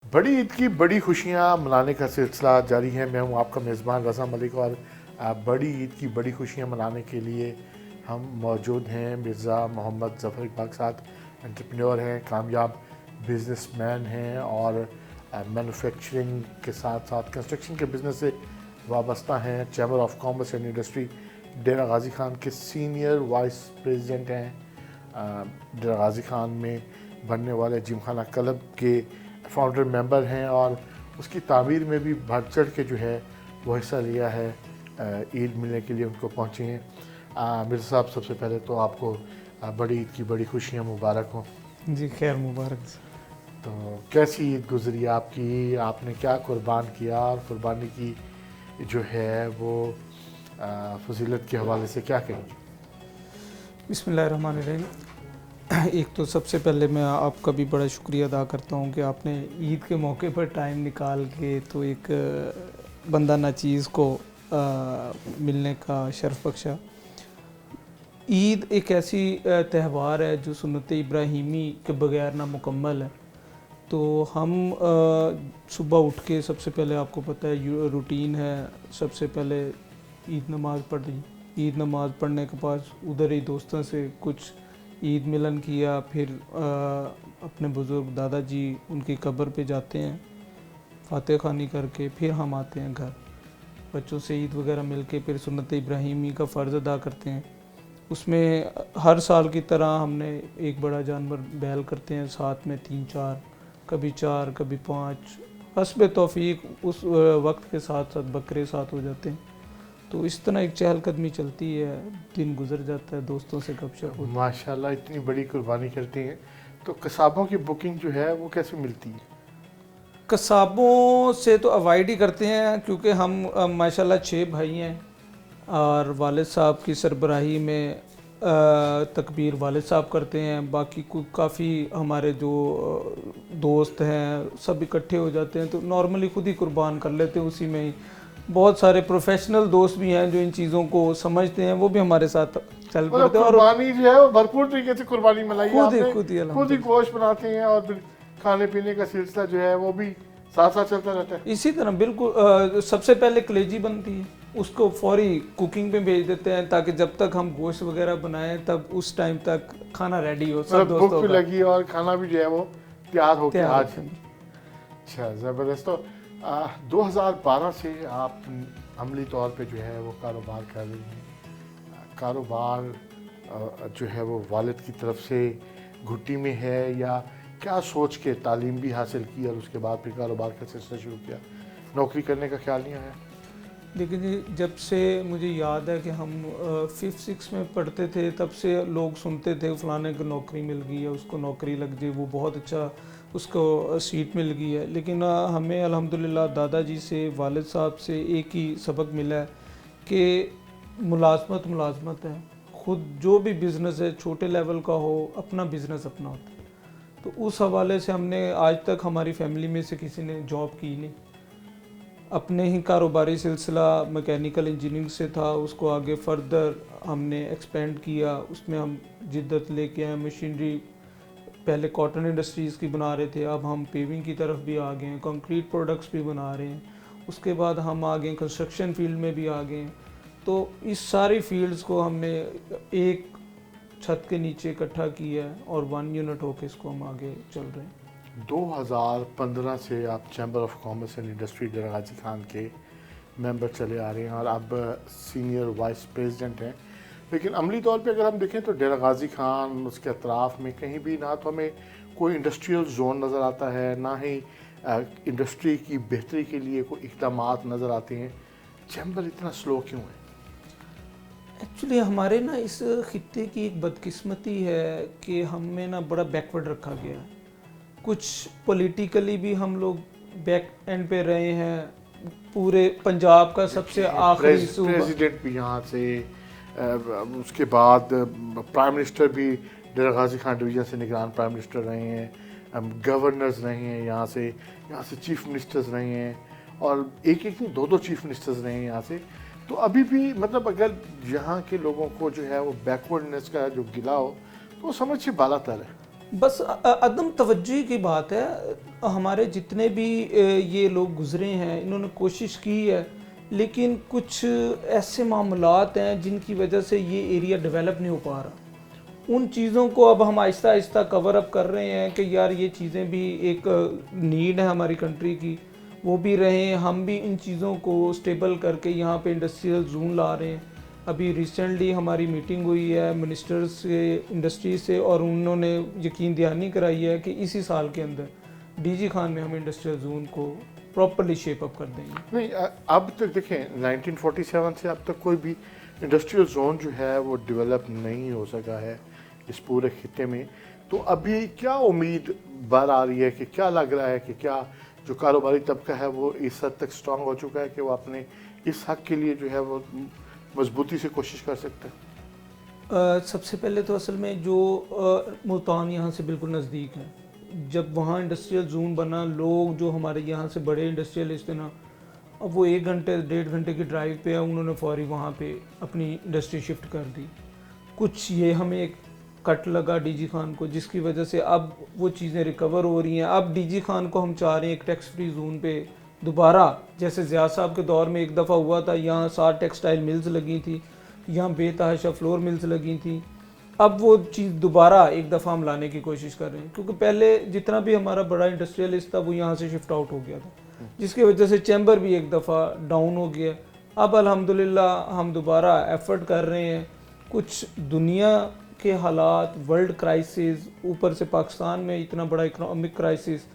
बड़ी ईद की बड़ी खुशियाँ मनाने का सिलसिला जारी है। मैं हूँ आपका मेज़बान रज़ा मलिक और बड़ी ईद की बड़ी खुशियाँ मनाने के लिए हम मौजूद हैं मिर्ज़ा मोहम्मद ज़फ़र इकबाल के साथ। एंटरप्रेन्योर हैं, कामयाब बिजनेसमैन हैं और मैन्युफैक्चरिंग के साथ साथ कंस्ट्रक्शन के बिज़नेस से वाबस्ता हैं। Chamber of commerce and industry Dera Ghazi Khan के सीनियर वाइस प्रेसिडेंट हैं। डेरा गाज़ी खान में बनने वाले जिमखाना क्लब के फाउंडर मेंबर हैं और उसकी तामीर में भी बढ़ चढ़ के जो है वो हिस्सा लिया है। ईद मिलने के लिए उनको पहुँचे हैं। मिर्ज़ा साहब, सबसे पहले तो आपको बड़ी ईद की बड़ी खुशियाँ मुबारक हों। जी खैर मुबारक। तो कैसी ईद गुजरी आपकी? आपने क्या कुर्बान किया और कुर्बानी की जो है वो फजीलत के हवाले से क्या कहेंगे? बिस्मिल्लाहिर्रहमानिर्रहीम। एक तो सबसे पहले मैं आपका भी बड़ा शुक्रिया अदा करता हूँ कि आपने ईद के मौके पर टाइम निकाल के तो एक बंदा नाचीज़ को मिलने का शर्फ बख्शा। ईद एक ऐसी त्यौहार है जो सुन्नत इब्राहीमी के बगैर ना मुकम्मल है। तो हम सुबह उठ के सबसे पहले आपको पता है रूटीन है, सबसे पहले ईद नमाज़ पढ़ी। ईद नमाज़ पढ़ने के बाद उधर ही दोस्तों से कुछ ईद मिलन किया, फिर अपने बुज़ुर्ग दादाजी उनकी कब्र पे जाते हैं, फातिहा ख़ानी करके फिर हम आते हैं घर। बच्चों से ईद वगैरह मिल के फिर सुन्नत इब्राहीमी का फ़र्ज़ अदा करते हैं। उसमें हर साल की तरह हमने एक बड़ा जानवर बैल करते हैं, साथ में 3-4, कभी 4, कभी 5, हस्ब तौफीक उस वक्त के साथ साथ बकरे साथ हो जाते हैं। तो इस तरह एक चहलकदमी चलती है, दिन गुजर जाता है, दोस्तों से गपशप होती है। माशाल्लाह, इतनी बड़ी कुर्बानी करते हैं तो कसाबों की बुकिंग जो है वो कैसे मिलती है? कसाबों से तो अवॉइड ही करते हैं क्योंकि हम माशाल्लाह 6 भाई हैं और वालिद साहब की सरबराही में तकबीर वालिद साहब करते हैं। बाकी काफ़ी हमारे जो दोस्त हैं सब इकट्ठे हो जाते हैं तो नॉर्मली खुद ही कुर्बान कर लेते हैं उसी में ही। बहुत सारे प्रोफेशनल दोस्त भी हैं जो इन चीज़ों को समझते हैं, वो भी हमारे साथ चल पड़ते हैं और कुर्बानी जो है वो भरपूर तरीके से कुर्बानी मिलाई है आपने। खुद ही अल्हम्दुलिल्लाह गोश्त बनाते हैं और फिर खाने पीने का सिलसिला जो है वो भी साथ साथ चलता रहता है। इसी तरह बिल्कुल सबसे पहले कलेजी बनती है, उसको फौरी कुकिंग पे भेज देते हैं ताकि जब तक हम गोश्त वगैरह बनाएं तब उस टाइम तक खाना रेडी हो, सब दोस्तों भूख भी लगी और खाना भी जो है वो तैयार हो गया आज। अच्छा, ज़बरदस्त। तो 2012 से आप अमली तौर पे जो है वो कारोबार कर रही हैं। कारोबार जो है वो वालिद की तरफ से घुट्टी में है या क्या सोच के तालीम भी हासिल की और उसके बाद फिर कारोबार का सिलसिला शुरू किया? नौकरी करने का ख्याल नहीं आया? देखिए जी, जब से मुझे याद है कि हम 5th-6 में पढ़ते थे तब से लोग सुनते थे फलाने को नौकरी मिल गई है, उसको नौकरी लग गई, वो बहुत अच्छा उसको सीट मिल गई है। लेकिन हमें अल्हम्दुलिल्लाह दादाजी से, वालिद साहब से एक ही सबक मिला है कि मुलाजमत है। खुद जो भी बिज़नेस है, छोटे लेवल का हो, अपना बिज़नेस अपना होता है। तो उस हवाले से हमने आज तक हमारी फैमिली में से किसी ने जॉब की नहीं। अपने ही कारोबारी सिलसिला मैकेनिकल इंजीनियरिंग से था, उसको आगे फर्दर हमने एक्सपेंड किया, उसमें हम जिद्दत लेके आए। मशीनरी पहले कॉटन इंडस्ट्रीज़ की बना रहे थे, अब हम पेविंग की तरफ भी आ गए हैं, कंक्रीट प्रोडक्ट्स भी बना रहे हैं। उसके बाद हम आ गए कंस्ट्रक्शन फील्ड में भी आ गए हैं। तो इस सारी फील्ड्स को हमने एक छत के नीचे इकट्ठा किया है और 1 यूनिट होकर इसको हम आगे चल रहे हैं। 2015 से आप chamber of commerce and industry Dera Ghazi Khan के मेंबर चले आ रहे हैं और अब सीनियर वाइस प्रेसिडेंट हैं। लेकिन अमली तौर पे अगर हम देखें तो डेरा गाज़ी खान उसके अतराफ़ में कहीं भी ना तो हमें कोई इंडस्ट्रियल जोन नज़र आता है, ना ही इंडस्ट्री की बेहतरी के लिए कोई इक़दामात नज़र आते हैं। चैम्बर इतना स्लो क्यों है? एक्चुअली हमारे ना इस खित्ते की एक बदकिस्मती है कि हमें ना बड़ा बैकवर्ड रखा गया है। कुछ पॉलिटिकली भी हम लोग बैक एंड पे रहे हैं। पूरे पंजाब का सबसे आखिरी प्रेसिडेंट भी यहाँ से, उसके बाद प्राइम मिनिस्टर भी डेरा गाज़ी खान डिवीज़न से निगरान प्राइम मिनिस्टर रहे हैं, गवर्नर्स रहे हैं यहाँ से चीफ मिनिस्टर्स रहे हैं और एक नहीं 2 चीफ मिनिस्टर्स रहे हैं यहाँ से। तो अभी भी मतलब अगर यहाँ के लोगों को जो है वो बैकवर्डनेस का जो गिला हो तो वो समझ से बालातर है। बस अदम तवज्जुही की बात है। हमारे जितने भी ये लोग गुजरे हैं इन्होंने कोशिश की है, लेकिन कुछ ऐसे मामलात हैं जिनकी वजह से ये एरिया डेवलप नहीं हो पा रहा। उन चीज़ों को अब हम आहिस्ता आहिस्ता कवर अप कर रहे हैं कि यार ये चीज़ें भी एक नीड है हमारी कंट्री की, वो भी रहें, हम भी इन चीज़ों को स्टेबल करके यहाँ पे इंडस्ट्रियल जोन ला रहे हैं। अभी रिसेंटली हमारी मीटिंग हुई है मिनिस्टर्स से, इंडस्ट्री से, और उन्होंने यकीन दहानी कराई है कि इसी साल के अंदर डीजी खान में हम इंडस्ट्रियल जोन को प्रॉपरली शेप अप कर देंगे। नहीं, अब तक देखें 1947 से अब तक कोई भी इंडस्ट्रियल जोन जो है वो डेवलप नहीं हो सका है इस पूरे खित्ते में। तो अभी क्या उम्मीद बार आ रही है कि क्या लग रहा है कि क्या जो कारोबारी तबका है वो इस हद तक स्ट्रांग हो चुका है कि वो अपने इस हक के लिए जो है वो मजबूती से कोशिश कर सकते हैं? सबसे पहले तो असल में जो मुल्तान यहाँ से बिल्कुल नज़दीक है, जब वहाँ इंडस्ट्रियल जोन बना, लोग जो हमारे यहाँ से बड़े इंडस्ट्रियलिस्ट थे ना, अब वो 1 घंटे 1.5 घंटे की ड्राइव पे है, उन्होंने फौरी वहाँ पे अपनी इंडस्ट्री शिफ्ट कर दी। कुछ ये हमें एक कट लगा डीजी खान को, जिसकी वजह से अब वो चीज़ें रिकवर हो रही हैं। अब डीजी खान को हम चाह रहे हैं एक टैक्स फ्री जोन पे दोबारा, जैसे ज़िया साहब के दौर में एक दफ़ा हुआ था, यहाँ 60 टेक्सटाइल मिल्स लगी थी, यहाँ बेतहाशा फ्लोर मिल्स लगी थी। अब वो चीज़ दोबारा एक दफ़ा हम लाने की कोशिश कर रहे हैं, क्योंकि पहले जितना भी हमारा बड़ा इंडस्ट्रियलिस्ट था वो यहाँ से शिफ्ट आउट हो गया था, जिसकी वजह से चैम्बर भी एक दफ़ा डाउन हो गया। अब अल्हम्दुलिल्लाह हम दोबारा एफर्ट कर रहे हैं। कुछ दुनिया के हालात, वर्ल्ड क्राइसिस, ऊपर से पाकिस्तान में इतना बड़ा इकोनॉमिक क्राइसिस,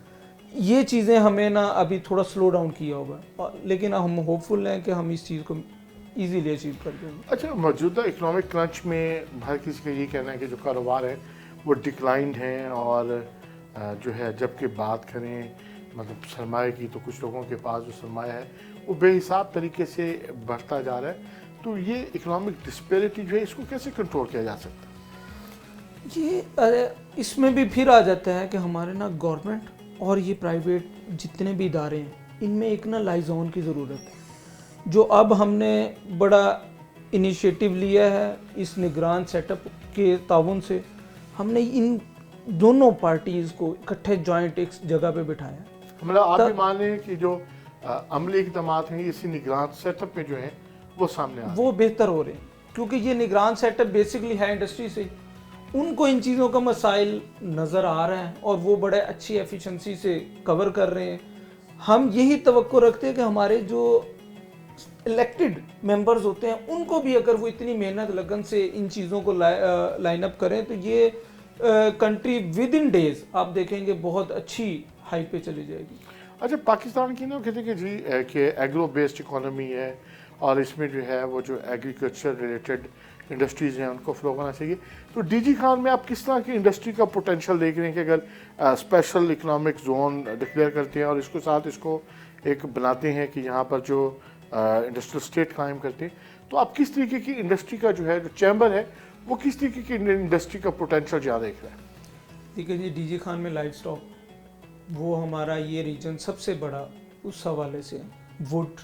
ये चीज़ें हमें ना अभी थोड़ा स्लो डाउन किया होगा, लेकिन हम होपफुल हैं कि हम इस चीज़ को इजीली अचीव कर देंगे। अच्छा, मौजूदा इकोनॉमिक क्रंच में हर किसी का ये कहना है कि जो कारोबार है वो डिक्लाइंड हैं, और जो है जबकि बात करें मतलब सरमाए की, तो कुछ लोगों के पास जो सरमाया है वो बेहिसाब तरीके से बढ़ता जा रहा है। तो ये इकोनॉमिक डिस्पेरिटी जो है इसको कैसे कंट्रोल किया जा सकता है? ये इसमें भी फिर आ जाता है कि हमारे ना गवर्नमेंट और ये प्राइवेट जितने भी इदारे हैं, इनमें एक ना लाइजोन की ज़रूरत है, जो अब हमने बड़ा इनिशिएटिव लिया है इस निगरान सेटअप के ताउन से। हमने इन दोनों पार्टीज़ को इकट्ठे जॉइंट एक जगह पे बिठाया। मतलब आप भी मान लें कि जो अमली इक़दामात हैं इसी निगरान सेटअप में जो हैं वो सामने आ वो बेहतर हो रहे हैं, क्योंकि ये निगरान सेटअप बेसिकली है इंडस्ट्री से, उनको इन चीज़ों का मसाइल नज़र आ रहा है और वो बड़े अच्छी एफिशिएंसी से कवर कर रहे हैं। हम यही तवक्को रखते हैं कि हमारे जो इलेक्टेड मेंबर्स होते हैं उनको भी अगर वो इतनी मेहनत लगन से इन चीज़ों को लाइन अप करें तो ये कंट्री विद इन डेज आप देखेंगे बहुत अच्छी हाई पे चली जाएगी। अच्छा, पाकिस्तान की ना कहते हैं कि जी कि एग्रो बेस्ड इकोनॉमी है और इसमें जो है वो जो एग्रीकल्चर रिलेटेड इंडस्ट्रीज़ हैं उनको फ्लो करना चाहिए। तो डीजी खान में आप किस तरह की इंडस्ट्री का पोटेंशियल देख रहे हैं कि अगर स्पेशल इकोनॉमिक जोन डिक्लेयर करते हैं और इसको साथ इसको एक बनाते हैं कि यहाँ पर जो इंडस्ट्रियल स्टेट कायम करते हैं, तो आप किस तरीके की इंडस्ट्री का जो है जो चैम्बर है वो किस तरीके की इंडस्ट्री का पोटेंशियल ज़्यादा देख रहा है? देखिए जी, डीजी खान में लाइफ स्टॉक वो हमारा ये रीजन सबसे बड़ा उस हवाले से वुड,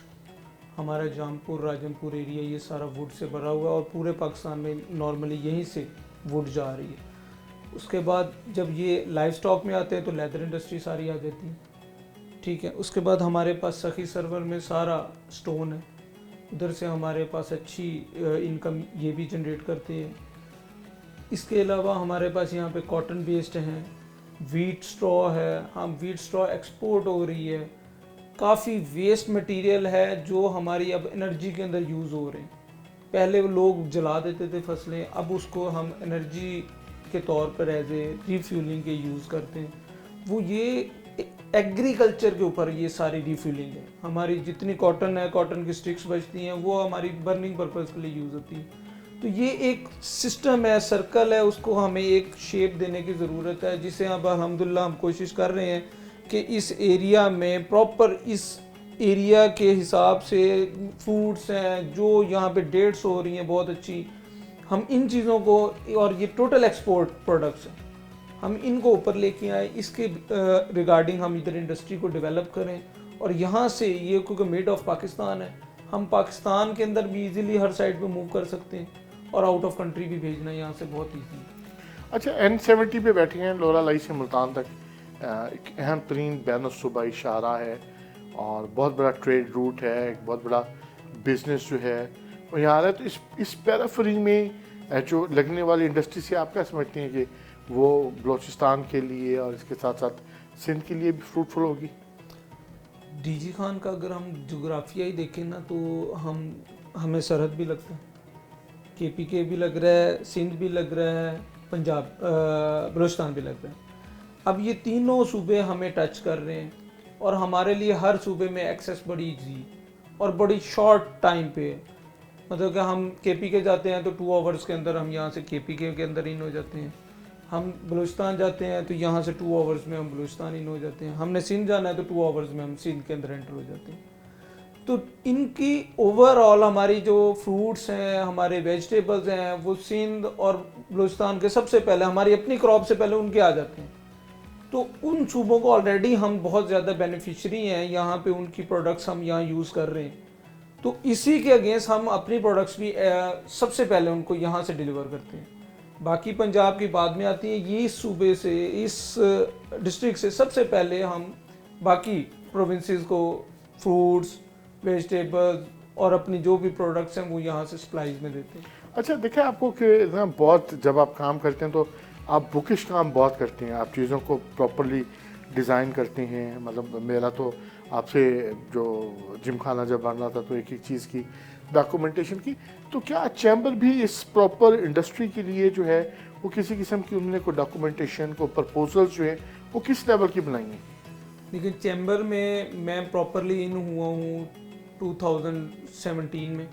हमारा जामपुर राजनपुर एरिया ये सारा वुड से भरा हुआ और पूरे पाकिस्तान में नॉर्मली यहीं से वुड जा रही है। उसके बाद जब ये लाइफ स्टॉक में आते हैं तो लेदर इंडस्ट्री सारी आ जाती है, ठीक है। उसके बाद हमारे पास सखी सर्वर में सारा स्टोन है, उधर से हमारे पास अच्छी इनकम ये भी जनरेट करते हैं। इसके अलावा हमारे पास यहाँ पे कॉटन बेस्ड हैं, वीट स्ट्रॉ है, हम वीट स्ट्रॉ एक्सपोर्ट हो रही है, काफ़ी वेस्ट मटेरियल है जो हमारी अब एनर्जी के अंदर यूज़ हो रहे हैं। पहले वो लोग जला देते थे फसलें, अब उसको हम एनर्जी के तौर पर एज ए रिफ्यूलिंग के यूज़ करते हैं। वो ये एग्रीकल्चर के ऊपर ये सारी रिफ्यूलिंग है। हमारी जितनी कॉटन है, कॉटन की स्टिक्स बचती हैं वो हमारी बर्निंग पर्पज़ के लिए यूज़ होती है। तो ये एक सिस्टम है, सर्कल है, उसको हमें एक शेप देने की ज़रूरत है, जिसे अब अल्हम्दुलिल्लाह हम कोशिश कर रहे हैं कि इस एरिया में प्रॉपर इस एरिया के हिसाब से फ्रूट्स हैं जो यहाँ पे डेट्स हो रही हैं बहुत अच्छी, हम इन चीज़ों को और ये टोटल एक्सपोर्ट प्रोडक्ट्स हैं हम इनको ऊपर लेके आए, इसके रिगार्डिंग हम इधर इंडस्ट्री को डेवलप करें और यहाँ से ये क्योंकि मेड ऑफ पाकिस्तान है, हम पाकिस्तान के अंदर भी इजीली हर साइड पे मूव कर सकते हैं और आउट ऑफ कंट्री भी भेजना यहाँ से बहुत ईजी है। अच्छा, N70 पे बैठे हैं लोरा लाई से मुल्तान तक, एक अहम तरीन बैन सूबाई शाहरा है और बहुत बड़ा ट्रेड रूट है, एक बहुत बड़ा बिजनेस जो है वो यहाँ आ रहा है। तो इस पैराफरी में जो लगने वाली इंडस्ट्री से आप क्या समझते हैं कि वो बलूचिस्तान के लिए और इसके साथ साथ सिंध के लिए भी फ्रूटफुल होगी? डीजी खान का अगर हम जोग्राफियाई देखें ना तो हमें सरहद भी लगता है, केपीके भी लग रहा है, सिंध भी लग रहा है, पंजाब बलूचिस्तान भी लग रहा है। अब ये तीनों सूबे हमें टच कर रहे हैं और हमारे लिए हर सूबे में एक्सेस बड़ी ईजी और बड़ी शॉर्ट टाइम पे, मतलब कि हम केपीके जाते हैं तो 2 आवर्स के अंदर हम यहाँ से केपीके के अंदर इन हो जाते हैं। हम बलूचिस्तान जाते हैं तो यहाँ से 2 आवर्स में हम बलूचिस्तान इन हो जाते हैं। हमने सिंध जाना है तो 2 आवर्स में हम सिंध के अंदर एंटर हो जाते हैं। तो इनकी ओवरऑल हमारी जो फ्रूट्स हैं, हमारे वेजिटेबल्स हैं, वो सिंध और बलूचिस्तान के सबसे पहले, हमारी अपनी क्रॉप से पहले उनके आ जाते हैं। तो उन सूबों को ऑलरेडी हम बहुत ज़्यादा बेनिफिशरी हैं, यहाँ पे उनकी प्रोडक्ट्स हम यहाँ यूज़ कर रहे हैं। तो इसी के अगेंस्ट हम अपनी प्रोडक्ट्स भी सबसे पहले उनको यहाँ से डिलीवर करते हैं। बाकी पंजाब की बाद में आती है। ये इस सूबे से, इस डिस्ट्रिक्ट से सबसे पहले हम बाकी प्रोविंसेस को फ्रूट्स, वेजिटेबल्स और अपनी जो भी प्रोडक्ट्स हैं वो यहाँ से सप्लाईज में देते हैं। अच्छा, देखें आपको कि ना बहुत जब आप काम करते हैं तो आप बुकिश काम बहुत करते हैं, आप चीज़ों को प्रॉपरली डिज़ाइन करते हैं। मतलब मेरा तो आपसे जो जिम खाना जब बन रहा था तो एक चीज़ की डॉक्यूमेंटेशन की, तो क्या चैम्बर भी इस प्रॉपर इंडस्ट्री के लिए जो है वो किसी किस्म की उन्होंने को डॉक्यूमेंटेशन को प्रपोजल्स जो है वो किस लेवल की बनाई हैं? लेकिन चैम्बर में मैं प्रॉपरली इन हुआ हूँ 2017 में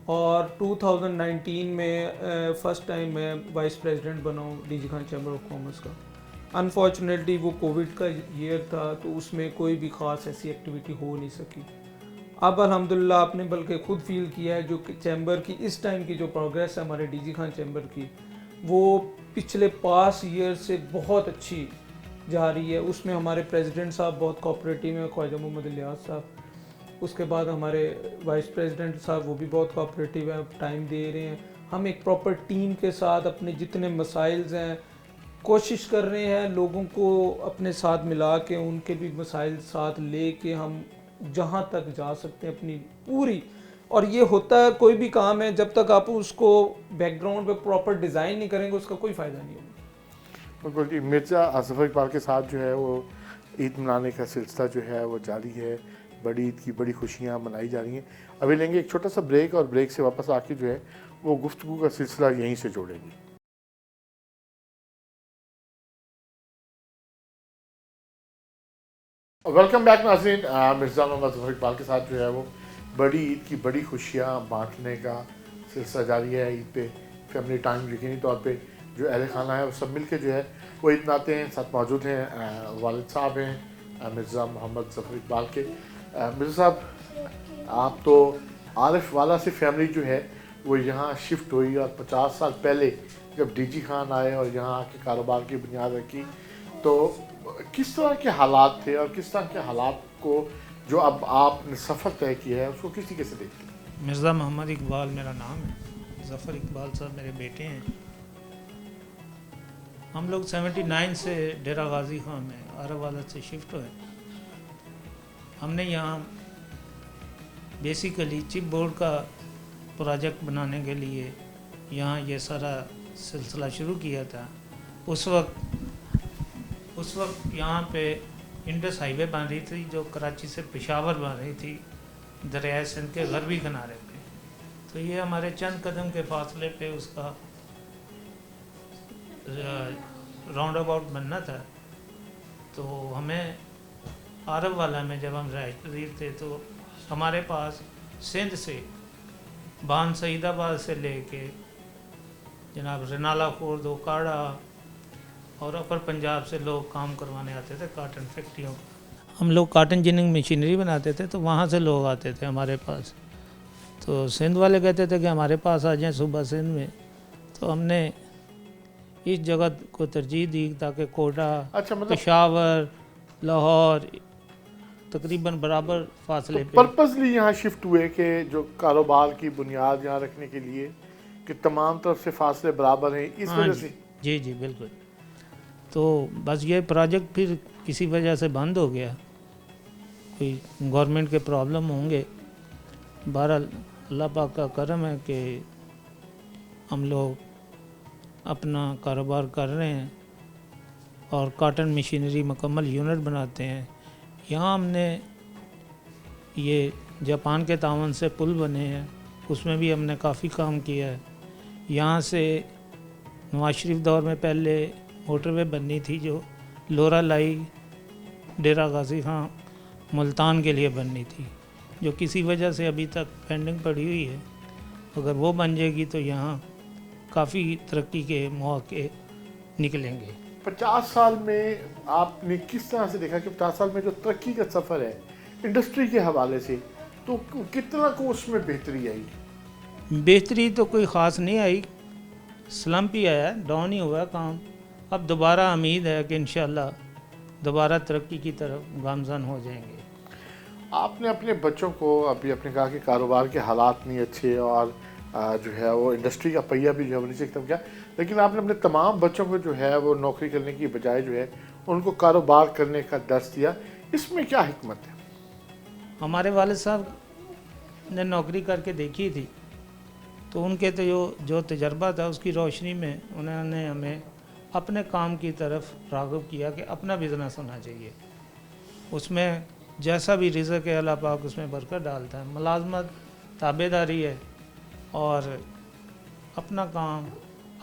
और 2019 में फ़र्स्ट टाइम मैं वाइस प्रेसिडेंट बना हूँ DG Khan chamber of commerce का। अनफॉर्चुनेटली वो कोविड का ईयर था तो उसमें कोई भी ख़ास ऐसी एक्टिविटी हो नहीं सकी। अब अल्हम्दुलिल्लाह आपने बल्कि खुद फील किया है जो कि चैम्बर की इस टाइम की जो प्रोग्रेस है हमारे डीजी खान चैम्बर की, वो पिछले पास ईयर से बहुत अच्छी जा रही है। उसमें हमारे प्रेसिडेंट साहब बहुत कोऑपरेटिव हैं, ख्वाजा मोहम्मद इलियास साहब। उसके बाद हमारे वाइस प्रेसिडेंट साहब वो भी बहुत कोऑपरेटिव है, टाइम दे रहे हैं। हम एक प्रॉपर टीम के साथ अपने जितने मसाइल्स हैं कोशिश कर रहे हैं लोगों को अपने साथ मिला के उनके भी मसाइल साथ ले के हम जहाँ तक जा सकते हैं अपनी पूरी। और ये होता है कोई भी काम है जब तक आप उसको बैकग्राउंड पे प्रॉपर डिज़ाइन नहीं करेंगे उसका कोई फ़ायदा नहीं होगा। बिल्कुल जी। मिर्ज़ा जफ़र इकबाल के साथ जो है वो ईद मनाने का सिलसिला जो है वो जारी है। बड़ी ईद की बड़ी खुशियाँ मनाई जा रही हैं। अभी लेंगे एक छोटा सा ब्रेक और ब्रेक से वापस आके जो है वो गुफ्तगू का सिलसिला यहीं से जोड़ेंगे। वेलकम बैक नाज़रीन। मिर्ज़ा मोहम्मद ज़फ़र इकबाल के साथ जो है वो बड़ी ईद की बड़ी खुशियाँ बांटने का सिलसिला जारी है। ईद पे फैमिली टाइम यकीनी तौर पे जो अहल खाना है वो सब मिल के जो है वो ईद मनाते हैं। साथ मौजूद हैं वालिद साहब हैं मिर्ज़ा मोहम्मद ज़फ़र इकबाल के। मिर्ज़ा साहब, आप तो आरिफ वाला से फैमिली जो है वो यहाँ शिफ्ट हुई और 50 साल पहले जब डीजी खान आए और यहाँ आके कारोबार की बुनियाद रखी, तो किस तरह के हालात थे और किस तरह के हालात को जो अब आपने सफ़र तय किया है उसको किस तरीके से देखते हैं? मिर्ज़ा मोहम्मद इकबाल मेरा नाम है, ज़फ़र इकबाल साहब मेरे बेटे हैं। हम लोग 79 से डेरा गाजी खां में आरावाला से शिफ्ट हुए। हमने यहाँ बेसिकली चिप बोर्ड का प्रोजेक्ट बनाने के लिए यहाँ ये सारा सिलसिला शुरू किया था। उस वक्त यहाँ पे इंडस हाईवे बन रही थी जो कराची से पेशावर बन रही थी दरियाए सिंध के गरबी किनारे पे। तो ये हमारे चंद कदम के फासले पे उसका राउंड अबाउट बनना था। तो हमें आरब वाला में जब हम रह थे तो हमारे पास सिंध से बान सईदाबाद से लेके जनाब रनाला खुर्द ओकाड़ा और अपर पंजाब से लोग काम करवाने आते थे काटन फैक्ट्रियों का। हम लोग काटन जिनिंग मशीनरी बनाते थे तो वहाँ से लोग आते थे हमारे पास। तो सिंध वाले कहते थे कि हमारे पास आ जाएं सुबह सिंध में। तो हमने इस जगह को तरजीह दी ताकि कोटा, पेशावर, लाहौर तकरीबन बराबर फासले पे। पर्पसली यहाँ शिफ्ट हुए कि जो कारोबार की बुनियाद यहाँ रखने के लिए कि तमाम तरफ से फासले बराबर हैं, इस वजह से। जी जी बिल्कुल। तो बस ये प्रोजेक्ट फिर किसी वजह से बंद हो गया, कोई गवर्नमेंट के प्रॉब्लम होंगे। बहरहाल अल्लाह पाक का करम है कि हम लोग अपना कारोबार कर रहे हैं और कॉटन मशीनरी मुकम्मल यूनिट बनाते हैं। यहाँ हमने ये जापान के तावन से पुल बने हैं, उसमें भी हमने काफ़ी काम किया है। यहाँ से नवाज शरीफ दौर में पहले मोटरवे बननी थी जो लोरा लाई डेरा गाजी खां मुल्तान के लिए बननी थी, जो किसी वजह से अभी तक पेंडिंग पड़ी हुई है। अगर वो बन जाएगी तो यहाँ काफ़ी तरक्की के मौके निकलेंगे। 50 साल में आपने किस तरह से देखा कि 50 साल में जो तरक्की का सफ़र है इंडस्ट्री के हवाले से, तो कितना को उसमें बेहतरी आई? बेहतरी तो कोई ख़ास नहीं आई, स्लम्प ही आया, डाउन ही हुआ काम। अब दोबारा उम्मीद है कि इंशाल्लाह दोबारा तरक्की की तरफ गामज़न हो जाएंगे। आपने अपने बच्चों को अभी आपने कहा कि कारोबार के हालात नहीं अच्छे और जो है वो इंडस्ट्री का पहिया भी जो है वो नीचे एकदम क्या, लेकिन आपने अपने तमाम बच्चों को जो है वो नौकरी करने की बजाय जो है उनको कारोबार करने का दर्स दिया, इसमें क्या हिकमत है? हमारे वालिद साहब ने नौकरी करके देखी थी, तो उनके तो जो तजर्बा था उसकी रोशनी में उन्होंने हमें अपने काम की तरफ राग़िब किया कि अपना बिज़नेस होना चाहिए, उसमें जैसा भी रिज़्क़ है अल्लाह पाक उसमें बरकत डालता है। मुलाज़मत ताबेदारी है और अपना काम,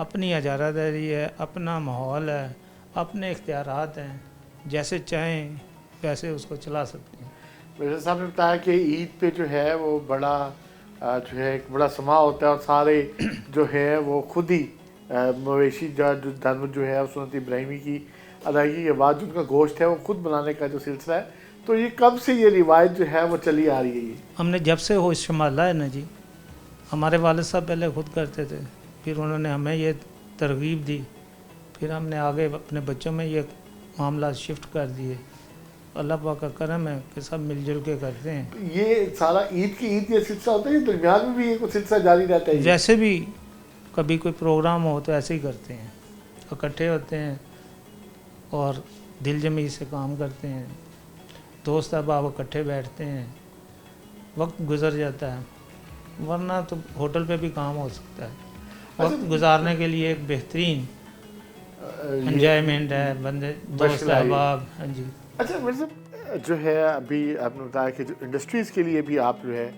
अपनी इजारादारी है, अपना माहौल है, अपने इख्तियारात हैं, जैसे चाहें वैसे उसको चला सकते हैं। मेरे साहब ने बताया कि ईद पे जो है वो बड़ा जो है एक बड़ा समा होता है और सारे जो है वो खुद ही मवेशी जो जानवर जो है सुन्नत इब्राहिमी की अदायगी के बाद जो उनका गोश्त है वो खुद बनाने का जो सिलसिला है, तो ये कब से ये रिवायत जो है वो चली आ रही है? ये हमने जब से होश संभाला है ना जी, हमारे वालिद साहब पहले खुद करते थे, फिर उन्होंने हमें ये तरगीब दी, फिर हमने आगे अपने बच्चों में ये मामला शिफ्ट कर दिए। अल्लाह पाक का करम है कि सब मिलजुल के करते हैं। तो ये सारा ईद ये सिलसिला होता है, दरमियान में भी ये कुछ सिलसिला जारी रहता है? जैसे भी कभी कोई प्रोग्राम हो तो ऐसे ही करते हैं, इकट्ठे होते हैं और दिल जमी से काम करते हैं, दोस्त अहबाब इकट्ठे बैठते हैं, वक्त गुजर जाता है, वरना तो होटल पे भी काम हो सकता है। वक्त गुजारने के लिए एक बेहतरीन एंजॉयमेंट है, बंदे दोस्त अहबाब। हाँ जी। अच्छा मेरे से जो है अभी आपने बताया कि जो इंडस्ट्रीज़ के लिए भी आप जो है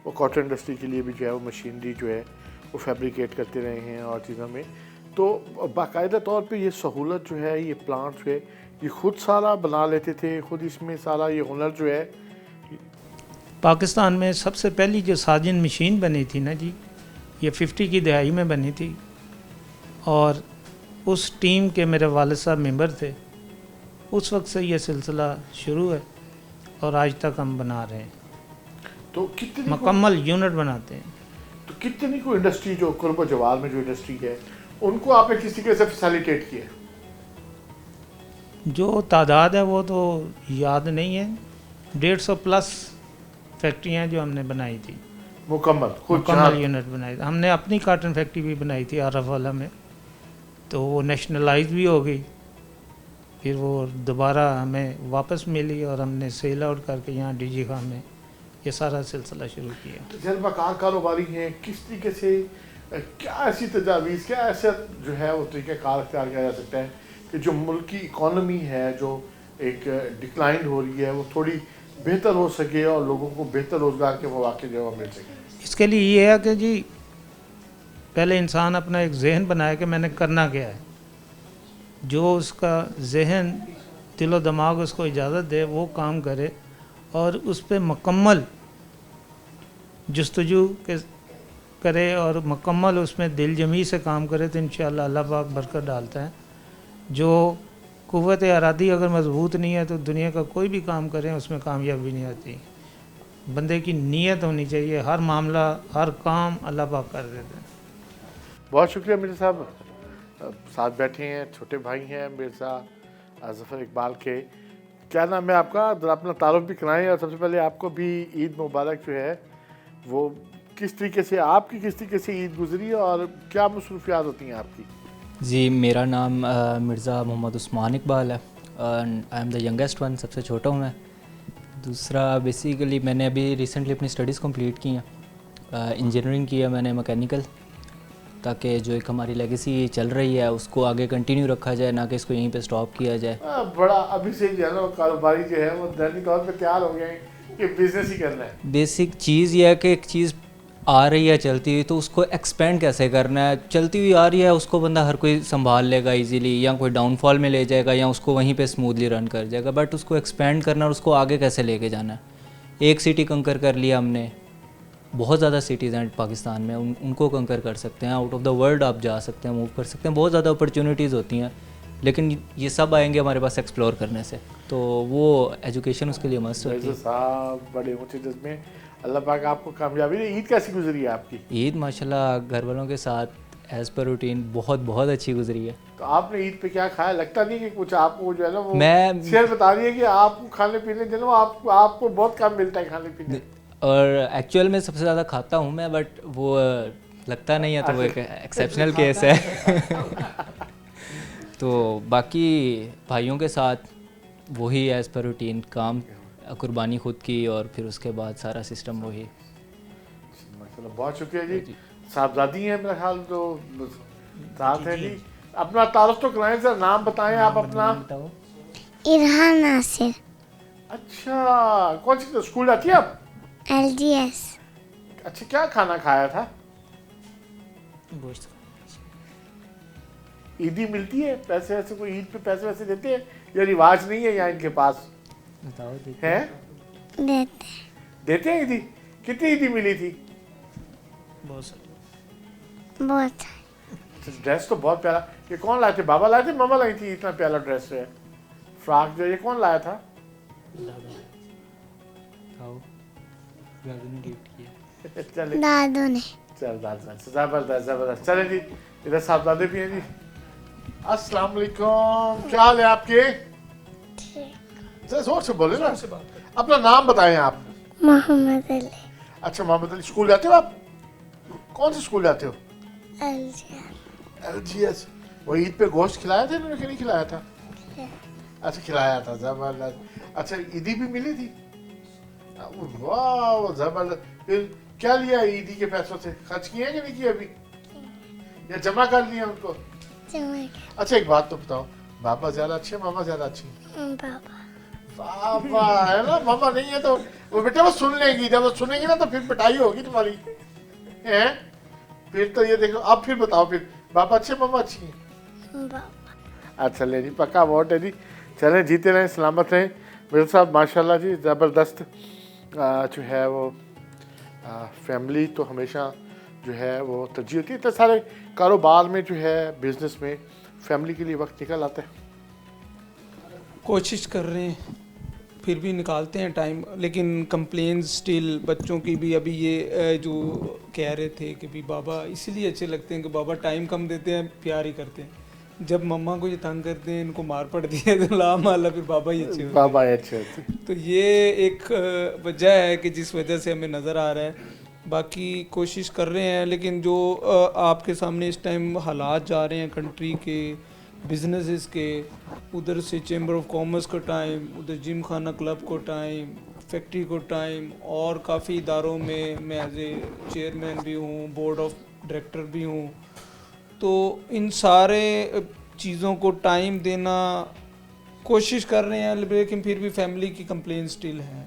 वो कॉटन इंडस्ट्री के लिए भी जो है वो मशीनरी जो है वो फैब्रिकेट करते रहे हैं और चीज़ों में, तो बाकायदा तौर पे ये सहूलत जो है ये प्लांट जो है ये खुद सारा बना लेते थे, खुद इसमें सारा ये हुनर जो है? पाकिस्तान में सबसे पहली जो साजिन मशीन बनी थी ना जी, ये 50 की दहाई में बनी थी और उस टीम के मेरे वालिद साहब मेंबर थे। उस वक्त से ये सिलसिला शुरू है और आज तक हम बना रहे हैं, तो कितनी मुकम्मल यूनिट बनाते हैं। तो कितनी को इंडस्ट्री जो कुर्ब जवाल में जो इंडस्ट्री है उनको आपने किसी के से फैसिलिटेट किया? जो तादाद है वो तो याद नहीं है, 150 प्लस फैक्ट्रियाँ जो हमने बनाई थी, मुकम्मल यूनिट बनाई थी। हमने अपनी कॉटन फैक्ट्री भी बनाई थी आरफ वाला में, तो वो नेशनलाइज भी हो गई, फिर वो दोबारा हमें वापस मिली और हमने सेल आउट करके यहाँ डीजी खां में ये सारा सिलसिला शुरू किया। तजर्बाकार कारोबारी हैं, किस तरीके से क्या ऐसी तजावीज़, क्या ऐसा जो है वो तरीक़ाकार अख्तियार किया जा सकता है कि जो मुल्क की इकॉनमी है जो एक डिक्लाइन हो रही है वो थोड़ी बेहतर हो सके और लोगों को बेहतर रोज़गार के मौके जो मिल सके? इसके लिए ये है कि जी पहले इंसान अपना एक जहन बनाए कि मैंने करना क्या है, जो उसका जहन दिलो दिमाग उसको इजाज़त दे वो काम करे और उस पर मुकम्मल जस्तजू करे और मुकम्मल उसमें दिल जमी से काम करे, तो इंशाअल्लाह अल्लाह पाक बरकत डालता है। जो कुव्वत इरादी अगर मजबूत नहीं है तो दुनिया का कोई भी काम करें उसमें कामयाबी नहीं आती। बंदे की नीयत होनी चाहिए, हर मामला हर काम अल्लाह पाक कर देते हैं। बहुत शुक्रिया मिर्ज़ा साहब, साथ बैठे हैं छोटे भाई हैं मिर्ज़ा ज़फ़र इकबाल के। क्या नाम है आपका? ज़रा अपना तारुफ भी कराएं और सबसे पहले आपको भी ईद मुबारक जो है वो किस तरीके से आपकी किस तरीके से ईद गुजरी और क्या मसरूफियात होती हैं आपकी? जी, मेरा नाम मिर्ज़ा मोहम्मद उस्मान इकबाल है। I am the youngest one, सबसे छोटा हूँ मैं। दूसरा, बेसिकली मैंने अभी रिसेंटली अपनी स्टडीज़ कंप्लीट की हैं। इंजीनियरिंग की है मैंने, मैकेनिकल, ताकि जो एक हमारी लेगेसी चल रही है उसको आगे कंटिन्यू रखा जाए, ना कि इसको यहीं पे स्टॉप किया जाए। बड़ा अभी से जो है ना कारोबारी जो है वो दैनिक तौर पे तैयार हो गए हैं कि बिजनेस ही करना है। बेसिक चीज़ ये है कि एक चीज़ आ रही है चलती हुई, तो उसको एक्सपेंड कैसे करना है। चलती हुई आ रही है, उसको बंदा हर कोई संभाल लेगा इजीली, या कोई डाउनफॉल में ले जाएगा या उसको वहीं पे स्मूथली रन कर जाएगा। बट उसको एक्सपेंड करना और उसको आगे कैसे लेके जाना है। एक सिटी कंकर कर लिया हमने, बहुत ज़्यादा सिटीज़ हैं पाकिस्तान में, उनको कंकर कर सकते हैं। आउट ऑफ द वर्ल्ड आप जा सकते हैं, मूव कर सकते हैं, बहुत ज़्यादा अपॉर्चुनिटीज़ होती हैं। लेकिन ये सब आएंगे हमारे पास एक्सप्लोर करने से, तो वो एजुकेशन उसके लिए मस्त होती है। साहब बड़े ऊंचे जज्बे, अल्लाह पाक आपको कामयाबी दे। ईद कैसी गुजरी है आपकी? ईद माशाल्लाह घर वालों के साथ एज़ पर रूटीन बहुत बहुत अच्छी गुजरी है। तो आपने ईद पे क्या खाया? लगता नहीं कि कुछ आपको जो है ना वो मैं शेर बता रही है कि आपको खाने पीने जो है ना आपको बहुत कम मिलता है खाने पीने। और एक्चुअल में सबसे ज़्यादा खाता हूँ मैं, बट वो लगता नहीं है, तो वो एक एक्सेप्शनल केस है। तो बाकी भाइयों के साथ वही एज़ पर रूटीन काम, कुर्बानी खुद की, और फिर उसके बाद सारा सिस्टम वही। माशाल्लाह, बहुत शुक्रिया जी। साहबजादी हैं मेरा ख्याल, तो साथ हैं जी। अपना तारुफ तो कराएं सर, नाम बताएं आप अपना। बताओ। इरहान नासिर, अच्छा, कौन सी स्कूल जाती है आप? LGS। अच्छा, क्या खाना खाया था? गोश्त। ईदी मिलती है? पैसे वैसे कोई ईद पे पैसे वैसे देते हैं या रिवाज नहीं है यहाँ इनके पास? बताओ। है देते देते हैं ईदी? कितनी ईदी मिली थी? बहुत सारे। बहुत ड्रेस तो बहुत प्यारा। ये कौन लाए थे? बाबा लाए थे, मामा लाई थी? इतना प्यारा ड्रेस है, फ्रॉक जो, ये कौन लाया था? चले दादू ने। चल जबरदस्त जबरदस्त। चले जी, इधर साहबजादे भी हैं जी। अस्सलाम वालेकुम, क्या हाल है आपके? जोर से बोले ना। अपना नाम बताएं आप। मोहम्मद अली। अच्छा, मोहम्मद अली। स्कूल जाते हो आप? कौन से स्कूल जाते हो? LGS। वो ईद पे गोश्त खिलाया था इन्होंने कि नहीं खिलाया था? अच्छा, खिलाया था, जबरदस्त। अच्छा, ईदी भी मिली थी? वाह, जबरदस्त। फिर क्या लिया ईदी के पैसों से? खर्च किए कि नहीं किए अभी, या जमा कर लिया उनको? अच्छा, एक बात तो बताओ, बाबा ज्यादा अच्छे, मामा ज्यादा अच्छी? बाबा है ना, मामा नहीं है तो वो बेटा वो सुन लेंगी, जब वो सुनेंगी ना तो फिर पिटाई होगी तुम्हारी, हैं? फिर तो ये देखो, अब फिर बताओ, फिर बाबा अच्छे, मामा अच्छी है? अच्छा ले जी, पक्का वोट है जी। चलें, जीते रहें, सलामत रहें मेरे साहब। माशाल्लाह जी, ज़बरदस्त जो है वो फैमिली तो हमेशा जो है वो तरजीह होती है। इतने सारे कारोबार में जो है, बिजनेस में फैमिली के लिए वक्त निकल आता है। कोशिश कर रहे हैं, फिर भी निकालते हैं टाइम, लेकिन कंप्लेन स्टिल बच्चों की भी। अभी ये जो कह रहे थे कि भी बाबा इसलिए अच्छे लगते हैं कि बाबा टाइम कम देते हैं, प्यार ही करते हैं। जब मम्मा को ये तंग करते हैं, इनको मार पड़ती है, तो ला माला फिर बाबा ही अच्छे होते हैं। बाबा अच्छे होते हैं। तो ये एक वजह है कि जिस वजह से हमें नज़र आ रहा है। बाकी कोशिश कर रहे हैं, लेकिन जो आपके सामने इस टाइम हालात जा रहे हैं कंट्री के, बिजनेसेस के, उधर से चैम्बर ऑफ कॉमर्स का टाइम, उधर जिम खाना क्लब को टाइम, फैक्ट्री को टाइम, और काफ़ी इदारों में मैं एज ए चेयरमैन भी हूँ, बोर्ड ऑफ डायरेक्टर भी हूँ। तो इन सारे चीज़ों को टाइम देना कोशिश कर रहे हैं, लेकिन फिर भी फैमिली की कंप्लेन स्टिल है।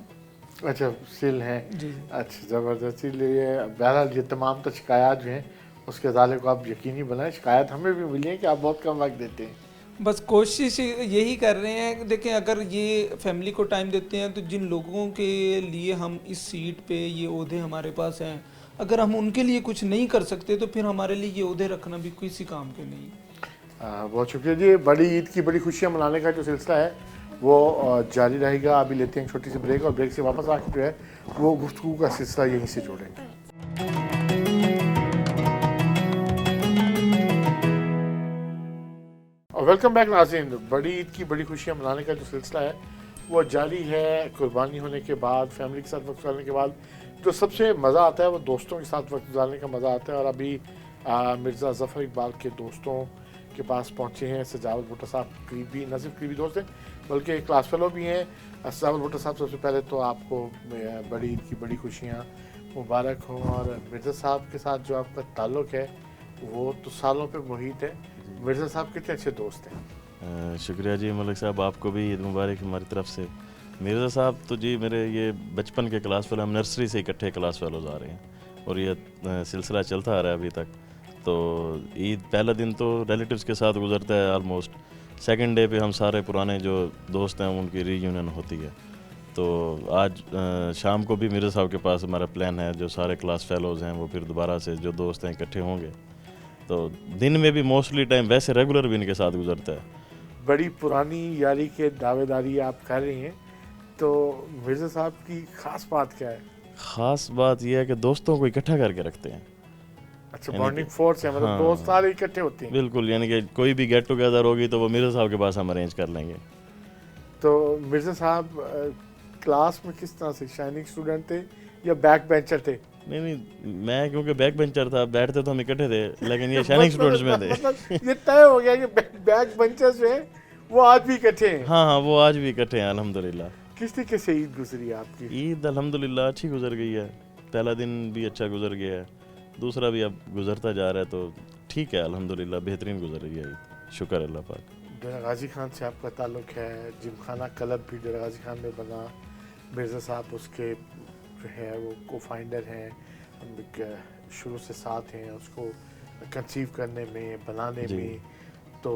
अच्छा, स्टिल हैं जी। अच्छा, ज़बरदस्त। इसलिए बहरहाल ये तमाम तो शिकायत जो हैं उसके हवाले को आप यकीनी बनाएं। शिकायत हमें भी मिली है कि आप बहुत कम वक्त देते हैं। बस कोशिश यही कर रहे हैं कि देखें, अगर ये फैमिली को टाइम देते हैं तो जिन लोगों के लिए हम इस सीट पे, ये ओहदे हमारे पास हैं, अगर हम उनके लिए कुछ नहीं कर सकते तो फिर हमारे लिए ये ओहदे रखना भी किसी काम के नहीं। बहुत शुक्रिया जी। बड़ी ईद की बड़ी खुशियाँ मनाने का जो सिलसिला है वो जारी रहेगा। अभी लेते हैं एक छोटी सी ब्रेक, और ब्रेक से वापस आके जो है वो गुफ्तगू का सिलसिला यहीं से जोड़ेंगे। और वेलकम बैक नाज़रीन। बड़ी ईद की बड़ी खुशियाँ मनाने का जो सिलसिला है वो जारी है। कुर्बानी होने के बाद, फैमिली के साथ वक्त गुजारने के बाद जो सबसे मज़ा आता है वो दोस्तों के साथ वक्त गुजारने का मज़ा आता है। और अभी मिर्ज़ा ज़फ़र इकबाल के दोस्तों के पास पहुँचे हैं। सजावत भुट्टो साहब करीबी, न सिर्फ करीबी दोस्त हैं बल्कि क्लास फेलो भी हैं। सजावत भुट्टो साहब, सबसे पहले तो आपको बड़ी ईद की बड़ी खुशियाँ मुबारक हों। और मिर्ज़ा साहब के साथ जो आपका ताल्लुक़ है वो तो सालों पे मुहित है। मिर्ज़ा साहब कितने अच्छे दोस्त हैं। शुक्रिया जी मलिक साहब, आपको भी ईद मुबारक हमारी तरफ से। मिर्ज़ा साहब तो जी मेरे ये बचपन के क्लास फेलो, हम नर्सरी से इकट्ठे क्लास फेलोज आ रहे हैं और ये सिलसिला चलता आ रहा है अभी तक। तो ईद पहला दिन तो रिलेटिव्स के साथ गुजरता है ऑलमोस्ट, सेकंड डे पे हम सारे पुराने जो दोस्त हैं उनकी रीयूनियन होती है। तो आज शाम को भी मिर्ज़ा साहब के पास हमारा प्लान है, जो सारे क्लास फेलोज़ हैं वो फिर दोबारा से जो दोस्त हैं इकट्ठे होंगे। तो दिन में भी मोस्टली टाइम वैसे रेगुलर भी इनके साथ गुजरता है। बड़ी पुरानी यारी के दावेदारी आप कर रही हैं, तो मिर्ज़ा साहब की ख़ास बात क्या है। ख़ास बात यह है कि दोस्तों को इकट्ठा करके रखते हैं। अच्छा, यानी बॉन्डिंग फोर्स है, मतलब हाँ। दोस्त सारे इकट्ठे होते हैं। बिल्कुल, यानी कि कोई भी गेट टुगेदर होगी तो वो मिर्ज़ा साहब के पास हम अरेंज कर लेंगे। तो मिर्ज़ा साहब क्लास में किस तरह से शाइनिंग स्टूडेंट थे या बैक बेंचर थे। नहीं, मैं क्योंकि बैक बेंचर था, बैठते तो हम इकट्ठे थे, लेकिन ये शाइनिंग स्टूडेंट्स में थे। मतलब ये तय हो गया कि बैक बेंचर्स जो है वो आज भी इकट्ठे हैं। हाँ, वो आज भी इकट्ठे हैं अल्हम्दुलिल्लाह। किस तरीके से ईद गुजरी आपकी। ईद अल्हम्दुलिल्लाह अच्छी गुजर गई है। पहला दिन भी अच्छा गुजर गया है, दूसरा भी अब गुजरता जा रहा है, तो ठीक है अल्हम्दुलिल्लाह, बेहतरीन गुजर रही है ईद, शुक्र अल्लाह पाक। डेरा गाजी खान से आपका ताल्लुक़ है, जिमखाना क्लब भी डेरा गाजी खान में बना, मिर्ज़ा साहब उसके जो है वो को फाइंडर हैं, शुरू से साथ हैं उसको कंसीव करने में, बनाने में। तो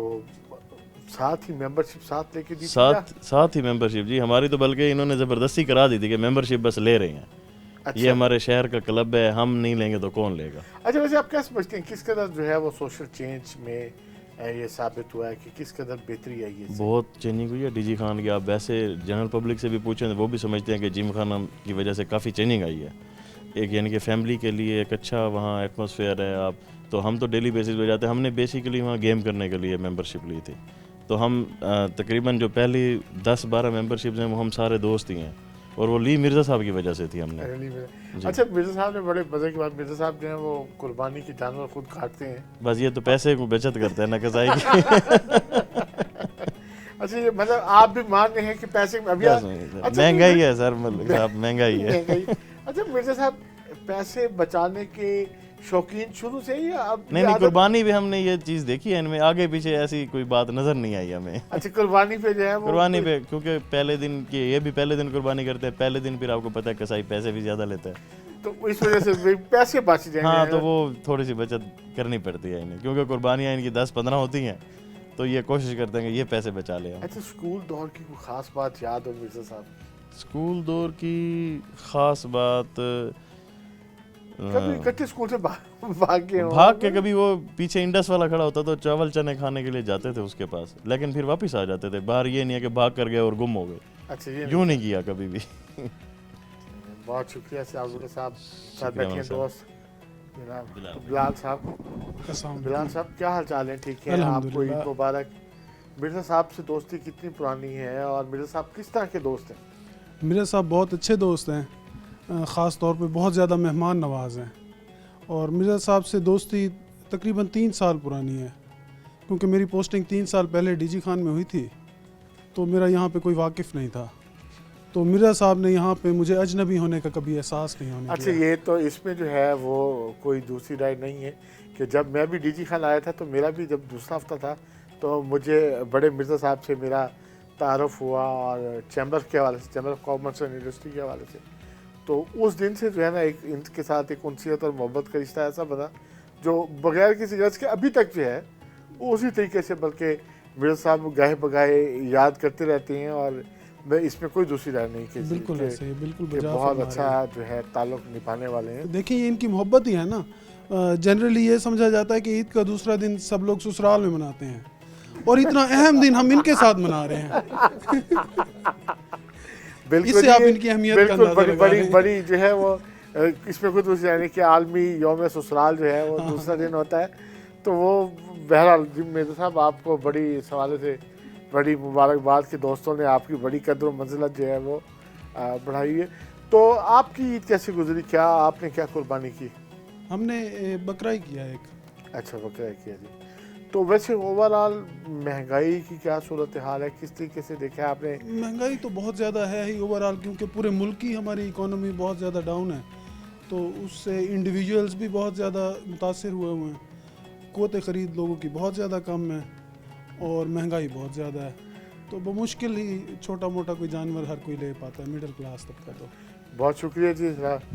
साथ ही मेंबरशिप साथ लेके दी थी क्या? साथ ही मेंबरशिप जी हमारी तो, बल्कि इन्होंने ज़बरदस्ती करा दी थी कि मेंबरशिप बस ले रहे हैं। अच्छा। ये हमारे शहर का क्लब है, हम नहीं लेंगे तो कौन लेगा। अच्छा, वैसे आप क्या समझते हैं किस कदर जो है वो सोशल चेंज में ये साबित हुआ है कि किस कदर बेहतरी आई है। बहुत चेंजिंग हुई है डीजी खान की। आप वैसे जनरल पब्लिक से भी पूछें तो वो भी समझते हैं कि जिम खाना की वजह से काफ़ी चेंजिंग आई है। एक यानी कि फैमिली के लिए एक अच्छा वहाँ एटमॉस्फेयर है। आप तो हम तो डेली बेसिस पे जाते हैं, हमने बेसिकली वहाँ गेम करने के लिए मेंबरशिप ली थी। तो हम तकरीबन जो पहली 10-12 मेंबरशिप्स हैं वो हम सारे दोस्त ही हैं, और वो ली मिर्ज़ा साहब की वजह से थी हमने। अच्छा, मिर्ज़ा साहब ने बड़े मज़े की बात, मिर्ज़ा साहब जो है वो कुर्बानी की जानवर खुद काटते हैं। बस ये तो पैसे को बचत करते हैं ना कसाई की। अच्छा, ये मतलब आप भी मान रहे हैं कि पैसे अभी महंगाई है सर, मतलब महंगाई है। अच्छा, मिर्ज़ा साहब पैसे बचाने के शौकीन शुरू से या अब नहीं, कुर्बानी भी हमने ये चीज़ देखी है इनमें, आगे पीछे ऐसी कोई बात नज़र नहीं आई हमें। अच्छा, कुर्बानी पे जो है वो कुर्बानी पे, क्योंकि पहले दिन की ये भी पहले दिन कुर्बानी करते हैं, पहले दिन फिर आपको पता है कसाई पैसे भी ज़्यादा लेता है, तो इस वजह से पैसे बच जाएंगे। हाँ, तो वो थोड़ी सी बचत करनी पड़ती है इन्हें, क्योंकि कुर्बानियाँ इनकी 10-15 होती हैं, तो ये कोशिश करते हैं कि ये पैसे बचा लें। अच्छा, स्कूल दौर की कोई ख़ास बात याद हो मिर्ज़ा साहब। स्कूल दौर की ख़ास बात, कभी इकट्ठे स्कूल से भाग के कभी वो पीछे इंडस वाला खड़ा होता तो चावल चने खाने के लिए जाते थे उसके पास, लेकिन फिर वापस आ जाते थे बाहर। ये नहीं है कि भाग कर गए और गुम हो गए। अच्छा, ये यूँ नहीं किया कभी भी। बहुत शुक्रिया साहब, साथ बैठे दोस्त बिलाल साहब, क्या हाल चाल है। ठीक है, आपको ईद मुबारक। मिर्ज़ा साहब से दोस्ती कितनी पुरानी है और मिर्ज़ा साहब किस तरह के दोस्त हैं। मिर्ज़ा साहब बहुत अच्छे दोस्त हैं, ख़ास तौर पे बहुत ज़्यादा मेहमान नवाज हैं। और मिर्ज़ा साहब से दोस्ती तकरीबन 3 साल पुरानी है, क्योंकि मेरी पोस्टिंग 3 साल पहले डीजी खान में हुई थी, तो मेरा यहाँ पे कोई वाकिफ़ नहीं था। तो मिर्ज़ा साहब ने यहाँ पे मुझे अजनबी होने का कभी एहसास नहीं होने अच्छा, ये तो इसमें जो है वो कोई दूसरी राय नहीं है कि जब मैं भी डीजी खान आया था तो मेरा भी जब दूसरा हफ्ता था तो मुझे बड़े मिर्ज़ा साहब से मेरा तारुफ हुआ, और चैम्बर के हवाले से, chamber of commerce and industry के हवाले से। तो उस दिन से जो है ना एक इनके साथ एक उनसियत और मोहब्बत का रिश्ता ऐसा बना जो बगैर किसी गर्ज के अभी तक जो है उसी तरीके से, बल्कि मिर्ज़ा साहब गाहे बगाहे याद करते रहते हैं, और मैं इसमें कोई दूसरी राय नहीं कि बिल्कुल ऐसे ही, बिल्कुल बहुत अच्छा जो है ताल्लुक़ निभाने वाले हैं। देखिए, ये इनकी मोहब्बत ही है ना। जनरली ये समझा जाता है कि ईद का दूसरा दिन सब लोग ससुराल में मनाते हैं, और इतना अहम दिन हम इनके साथ मना रहे हैं। इससे आप इनकी अहमियत का अंदाजा लगा रहे हैं। बड़ी जो है वो इसमें खुद दूसरी यानी कि आलमी यौम ससुराल जो है वो दूसरा दिन होता है। तो वो बहरहाल मिर्ज़ा साहब आपको बड़ी सवालों से बड़ी मुबारकबाद कि दोस्तों ने आपकी बड़ी कदर मंजिलत जो है वो बढ़ाई है। तो आपकी ईद कैसे गुजरी, क्या आपने क्या कुर्बानी की। हमने बकरा ही किया एक। अच्छा, बकरा किया जी। तो वैसे ओवरऑल महंगाई की क्या सूरत हाल है, किस तरीके से देखा है आपने? महंगाई तो बहुत ज़्यादा है ही ओवरऑल, क्योंकि पूरे मुल्क की हमारी इकोनॉमी बहुत ज़्यादा डाउन है, तो उससे इंडिविजुअल्स भी बहुत ज़्यादा मुतासर हुए हुए हैं। क़ुव्वत ख़रीद लोगों की बहुत ज़्यादा कम है और महंगाई बहुत ज़्यादा है, तो बमुश्किल ही छोटा मोटा कोई जानवर हर कोई ले पाता है, मिडिल क्लास तबका। तो बहुत शुक्रिया जी सर।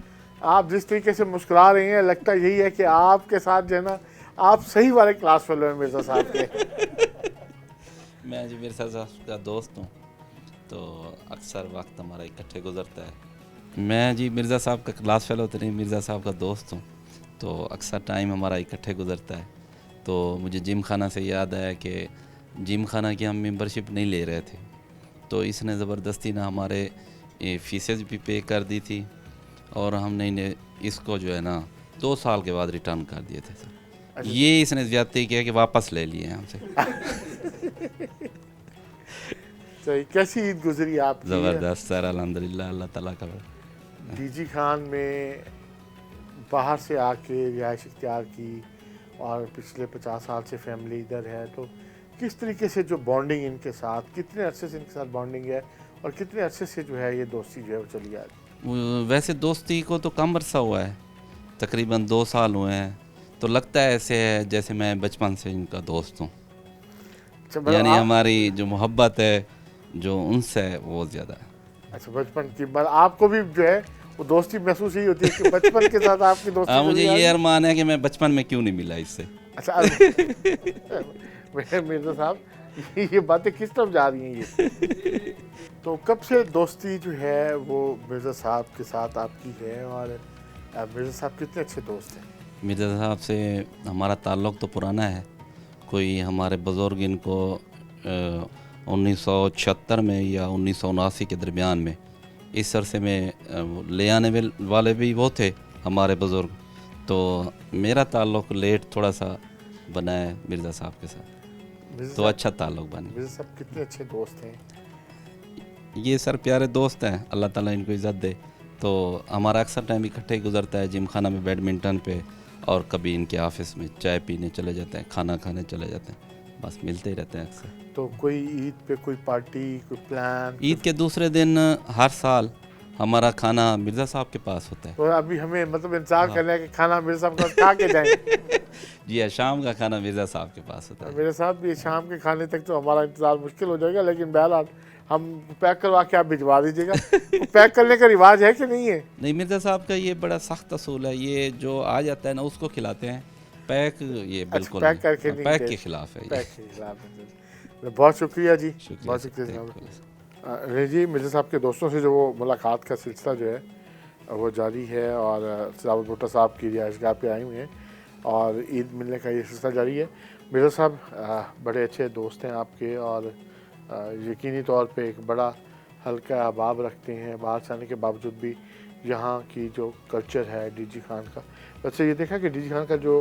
आप जिस तरीके से मुस्कुरा रही हैं, लगता यही है कि आपके साथ जो है ना, आप सही वाले क्लास फेलो हैं मिर्ज़ा साहब के। मैं जी मिर्ज़ा साहब का दोस्त हूँ, तो अक्सर वक्त हमारा इकट्ठे गुजरता है। मैं जी मिर्ज़ा साहब का क्लास फेलो तो नहीं, मिर्ज़ा साहब का दोस्त हूँ, तो अक्सर टाइम हमारा इकट्ठे गुजरता है। तो मुझे जिम खाना से याद आया कि जिम खाना की हम मेंबरशिप नहीं ले रहे थे, तो इसने ज़बरदस्ती ना हमारे फ़ीसेस भी पे कर दी थी, और हमने इसको जो है ना 2 साल के बाद रिटर्न कर दिए थे सर। ये इसने ज़्यादती किया कि वापस ले लिए हमसे। सही। कैसी ईद गुजरी आपकी? ज़बरदस्त सर, अल्हम्दुलिल्लाह, अल्लाह ताला का। डीजी खान में बाहर से आके रिहाइश इख्तियार की और पिछले 50 साल से फैमिली इधर है, तो किस तरीके से जो बॉन्डिंग इनके साथ, कितने अरसे से इनके साथ बॉन्डिंग है और कितने अरसे से जो है ये दोस्ती जो है वो चली आ रही? वैसे दोस्ती को तो कम अरसा हुआ है, तकरीबन 2 साल हुए हैं, तो लगता है ऐसे है जैसे मैं बचपन से इनका दोस्त हूँ। अच्छा, मतलब यानी हमारी जो मोहब्बत है जो उनसे है वो ज़्यादा है। अच्छा, बचपन की बात आपको भी जो है वो दोस्ती महसूस ही होती है कि बचपन के साथ आपकी दोस्ती? हाँ, मुझे ये अरमान है कि मैं बचपन में क्यों नहीं मिला इससे। अच्छा मिर्ज़ा साहब, ये बातें किस तरफ जा रही हैं ये? तो कब से दोस्ती जो है वो मिर्ज़ा साहब के साथ आपकी है, और मिर्ज़ा साहब कितने अच्छे दोस्त हैं? मिर्ज़ा साहब से हमारा ताल्लुक़ तो पुराना है, कोई हमारे बुज़ुर्ग इनको 1976 में या 1979 के दरमियान में, इस अरसे में ले आने वाले भी वो थे हमारे बुज़ुर्ग, तो मेरा ताल्लुक़ लेट थोड़ा सा बना है मिर्ज़ा साहब के साथ, तो अच्छा ताल्लुक़ बना। मिर्ज़ा साहब कितने अच्छे दोस्त हैं। ये सर प्यारे दोस्त हैं, अल्लाह ताला इनको इज़्ज़त दे। तो हमारा अक्सर टाइम इकट्ठे ही गुजरता है, जिम खाना में, बैडमिंटन पे, और कभी इनके ऑफिस में चाय पीने चले जाते हैं, खाना खाने चले जाते हैं, बस मिलते ही रहते हैं अक्सर। तो कोई ईद पे कोई पार्टी, कोई प्लान? ईद के दूसरे दिन हर साल हमारा खाना मिर्ज़ा साहब के पास होता है। तो अभी हमें मतलब इंतजार करना है कि खाना मिर्ज़ा साहब के पास खा के जाएं। जी हाँ, शाम का खाना मिर्ज़ा साहब के पास होता है। मेरे साथ भी शाम के खाने तक तो हमारा इंतज़ार मुश्किल हो जाएगा, लेकिन बहरहाल हम पैक करवा के आप भिजवा दीजिएगा। तो पैक करने का रिवाज है कि नहीं है? नहीं, मिर्ज़ा साहब का ये बड़ा सख्त असूल है, ये जो आ जाता है ना उसको खिलाते हैं, पैक ये बिल्कुल पैक करके नहीं, पैक के खिलाफ है ये। पैक के खिलाफ है। बहुत शुक्रिया जी, बहुत शुक्रिया जी। मिर्ज़ा साहब के दोस्तों से जो वो मुलाकात का सिलसिला जो है वो जारी है, और सलावत भुट्टो साहब की रिहाइशगाह पे आए हुए हैं और ईद मिलने का ये सिलसिला जारी है। मिर्ज़ा साहब बड़े अच्छे दोस्त हैं आपके, और यकीनी तौर पे एक बड़ा हल्का अहबाब रखते हैं, बाहर से आने के बावजूद भी यहाँ की जो कल्चर है डीजी खान का। वैसे ये देखा कि डीजी खान का जो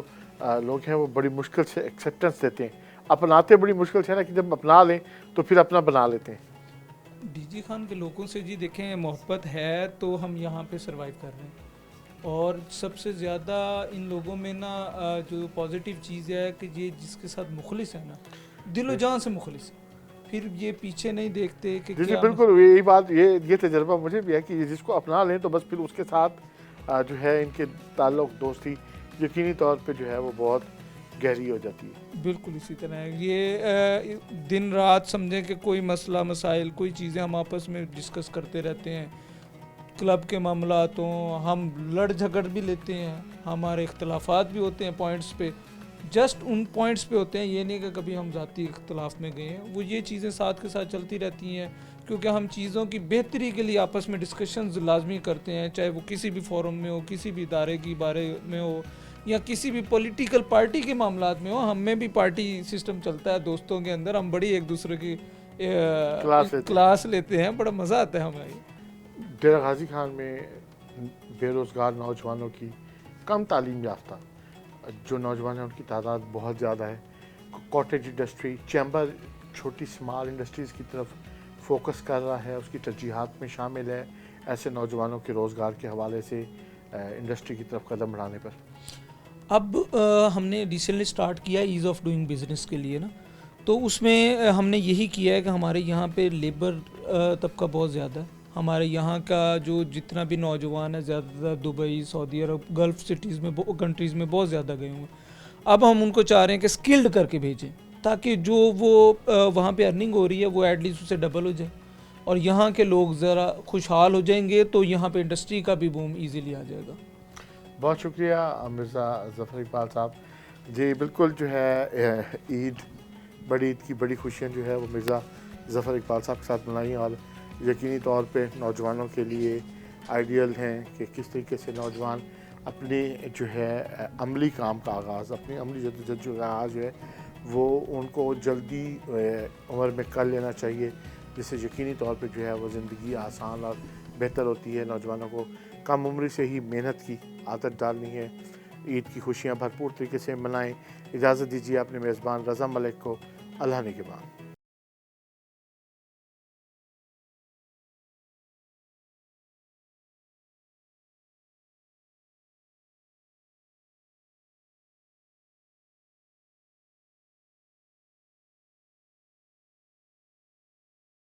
लोग हैं वो बड़ी मुश्किल से एक्सेप्टेंस देते हैं, अपनाते बड़ी मुश्किल से है ना, कि जब अपना लें तो फिर अपना बना लेते हैं। डीजी खान के लोगों से जी देखें, मोहब्बत है तो हम यहाँ पे सरवाइव कर रहे हैं, और सबसे ज़्यादा इन लोगों में ना जो पॉजिटिव चीज़ है कि ये जिसके साथ मुखलिस है ना, दिलो जान से मुखलिस है, फिर ये पीछे नहीं देखते कि जी बिल्कुल, यही बात, ये तजर्बा मुझे भी है कि जिसको अपना लें तो बस फिर उसके साथ जो है इनके ताल्लुक़, दोस्ती यकीनी तौर पे जो है वो बहुत गहरी हो जाती है। बिल्कुल इसी तरह है ये, दिन रात समझें कि कोई मसला मसाइल, कोई चीज़ें हम आपस में डिस्कस करते रहते हैं, क्लब के मामलात हों, हम लड़ झगड़ भी लेते हैं, हमारे इख्तलाफात भी होते हैं पॉइंट्स पे, जस्ट उन पॉइंट्स पे होते हैं, ये नहीं कि कभी हम ज़ाती इख्तलाफ में गए हैं। वो ये चीज़ें साथ के साथ चलती रहती हैं, क्योंकि हम चीज़ों की बेहतरी के लिए आपस में डिस्कशंस लाजमी करते हैं, चाहे वो किसी भी फोरम में हो, किसी भी इदारे की बारे में हो, या किसी भी पॉलिटिकल पार्टी के मामलात में हो। हम में भी पार्टी सिस्टम चलता है दोस्तों के अंदर, हम बड़ी एक दूसरे की क्लास लेते हैं, बड़ा मज़ा आता है हमें। डेरा गाजी खान में बेरोज़गार नौजवानों की, कम तालीम याफ्ता जो नौजवान हैं उनकी तादाद बहुत ज़्यादा है। कॉटेज इंडस्ट्री, चैम्बर छोटी स्मॉल इंडस्ट्रीज़ की तरफ फोकस कर रहा है, उसकी तरजीहात में शामिल है ऐसे नौजवानों के रोज़गार के हवाले से इंडस्ट्री की तरफ कदम बढ़ाने पर। अब हमने रिसेंटली स्टार्ट किया ईज़ ऑफ डूइंग बिज़नेस के लिए ना, तो उसमें हमने यही किया है कि हमारे यहाँ पे लेबर तबका बहुत ज़्यादा है। हमारे यहाँ का जो जितना भी नौजवान है ज़्यादातर दुबई, सऊदी अरब, गल्फ़ सिटीज़ में कंट्रीज़ में बहुत ज़्यादा गए हुए हैं। अब हम उनको चाह रहे हैं कि स्किल्ड करके भेजें, ताकि जो वो वहाँ पे अर्निंग हो रही है वो एटलीस्ट उससे डबल हो जाए, और यहाँ के लोग ज़रा खुशहाल हो जाएंगे तो यहाँ पे इंडस्ट्री का भी बूम ईज़िली आ जाएगा। बहुत शुक्रिया मिर्ज़ा ज़फ़र इकबाल साहब जी। बिल्कुल जो है ईद, बड़ी ईद की बड़ी खुशियाँ जो है वो मिर्ज़ा ज़फ़र इकबाल साहब के साथ मनाई, और यकीनी तौर पे नौजवानों के लिए आइडियल हैं कि किस तरीके से नौजवान अपने जो है अमली काम का आगाज़, अपनी अमली जद्दोजहद जो आगाज़ जो है वो उनको जल्दी उम्र में कर लेना चाहिए, जिससे यकीनी तौर पे जो है वो ज़िंदगी आसान और बेहतर होती है। नौजवानों को कम उम्र से ही मेहनत की आदत डालनी है। ईद की खुशियाँ भरपूर तरीके से मनाएं। इजाज़त दीजिए अपने मेज़बान रज़ा मलिक को। अल्लाह ने के बाद।